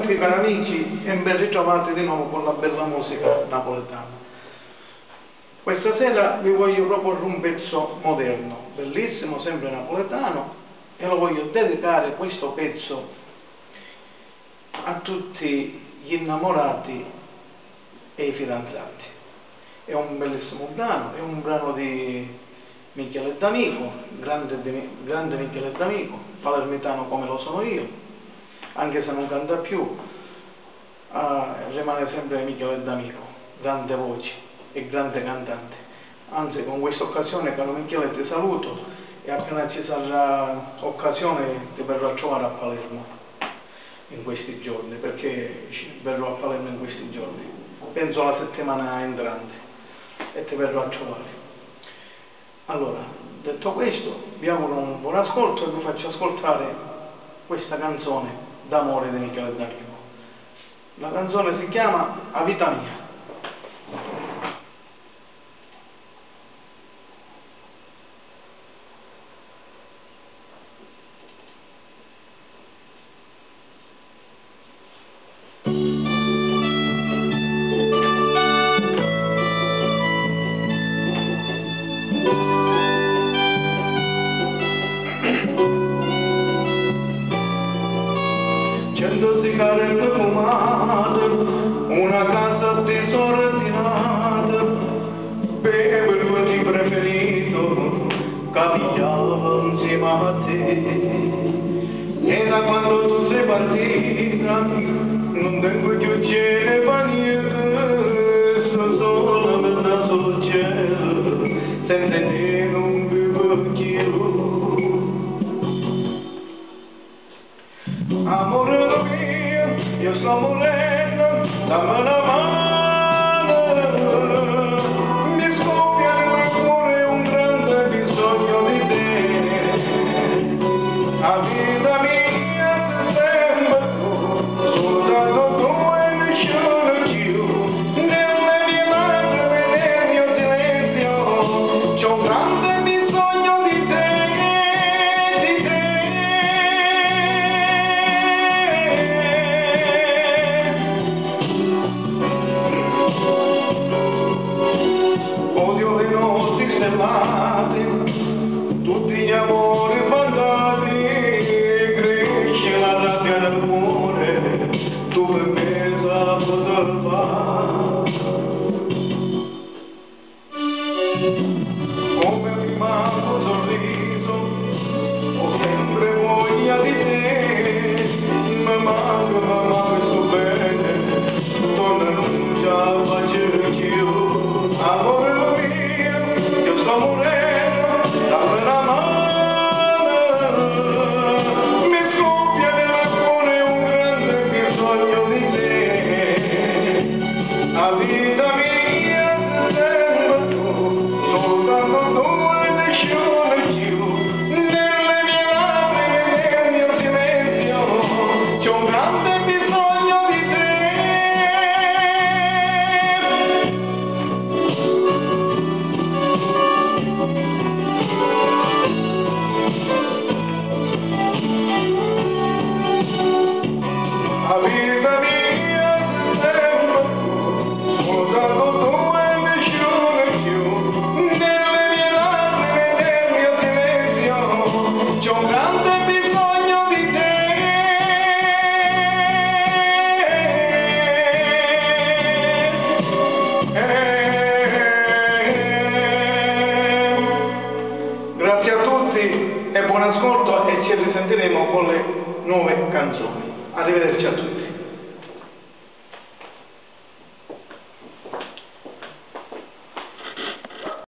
tutti cari amici e ben ritrovati di nuovo con la bella musica napoletana. Questa sera vi voglio proporre un pezzo moderno, bellissimo, sempre napoletano, e lo voglio dedicare questo pezzo a tutti gli innamorati e i fidanzati. È un bellissimo brano, è un brano di Michele D'Amico, grande Michele D'Amico, palermitano come lo sono io, anche se non canta più, rimane sempre Michele D'Amico, grande voce e grande cantante. Anzi, con questa occasione, caro Michele, ti saluto e appena ci sarà occasione ti verrò a trovare a Palermo in questi giorni, perché verrò a Palermo in questi giorni, penso alla settimana entrante, e ti verrò a trovare. Allora, detto questo, vi auguro un buon ascolto e vi faccio ascoltare questa canzone d'amore di Michele D'Amico. La canzone si chiama A vita mia. Cento sigarette fumate, una casa disordinata, bevo il tuo gin preferito, cavigliavo insieme a te. E da quando tu sei partita, non tengo più cielo per niente, sto sola per naso al cielo, senza te non vivo più. Amore mio, io sto morendo, dammi una mano, mi scoppia nel cuore un grande bisogno di te. A vita mia sei sempre tu, soltanto tu e nessuno più, nelle mie lacrime e nel mio silenzio, c'ho un grande bisogno di te. Tutti gli amori mandati, cresce la rabbia nel cuore, tu per me sai poter fare. Come mi manca un sorriso, ho sempre voglia di te, mi manca sto bene, torna non ce la faccio più. Amore mio, io sto morendo. A vita mia sei tu, soltanto tu e nessuno più, nelle mie lacrime e nel mio silenzio, c'è un grande bisogno di te. A vita mia Grazie a tutti e buon ascolto, e ci risentiremo con le nuove canzoni. Arrivederci a tutti.